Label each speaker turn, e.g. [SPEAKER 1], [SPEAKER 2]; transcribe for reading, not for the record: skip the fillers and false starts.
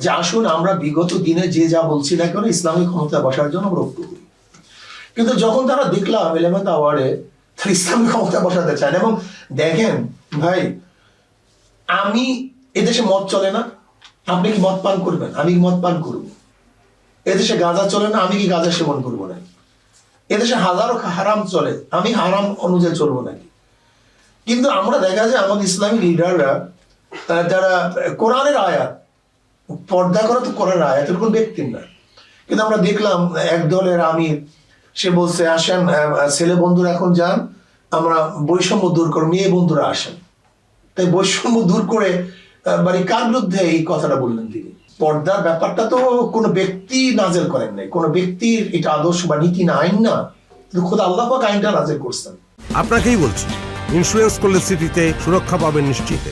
[SPEAKER 1] যে আসুন আমরা বিগত দিনে যে যা বলছি না কেন ইসলামিক ক্ষমতা বসার জন্য আমরা ঐক্য করি, কিন্তু যখন তারা দেখলাম 11th আওয়ার্ডে তারা ইসলামিক ক্ষমতা বসাতে চান। এবং দেখেন ভাই, আমি এদেশে মদ চলে না, আপনি কি মদ পান করবেন? আমি কি মদ পান করবো? এদেশে গাঁজা চলে না, আমি কি গাঁজা সেবন করবো না? এদেশে হাজারো হারাম চলে, আমি হারাম অনুযায়ী চলবো নাকি? কিন্তু আমরা দেখা যায় আমাদের ইসলামিক লিডাররা যারা কোরআনের আয়াত, পর্দা করা তো কোরআনের আয়াতের কোন ব্যক্তির না, কিন্তু আমরা দেখলাম এক দলের আমির সে বলছে আসেন ছেলে বন্ধুরা এখন যান, আমরা বৈষম্য দূর করে মেয়ে বন্ধুরা আসেন। তাই বৈষম্য দূর করে মানে কার বিরুদ্ধে এই কথাটা বললেন তিনি? পর্দার ব্যাপারটা তো কোনো ব্যক্তি নাজেল করেন নাই, কোনো ব্যক্তির এটা আদর্শ বা নীতি না, আইন না, কিন্তু খোদা আল্লাহ পাক আইনটা নাজেল করছেন।
[SPEAKER 2] আপনাকেই বলছি, ইন্স্যুরেন্স করলে সিটিতে সুরক্ষা পাবেন নিশ্চিত।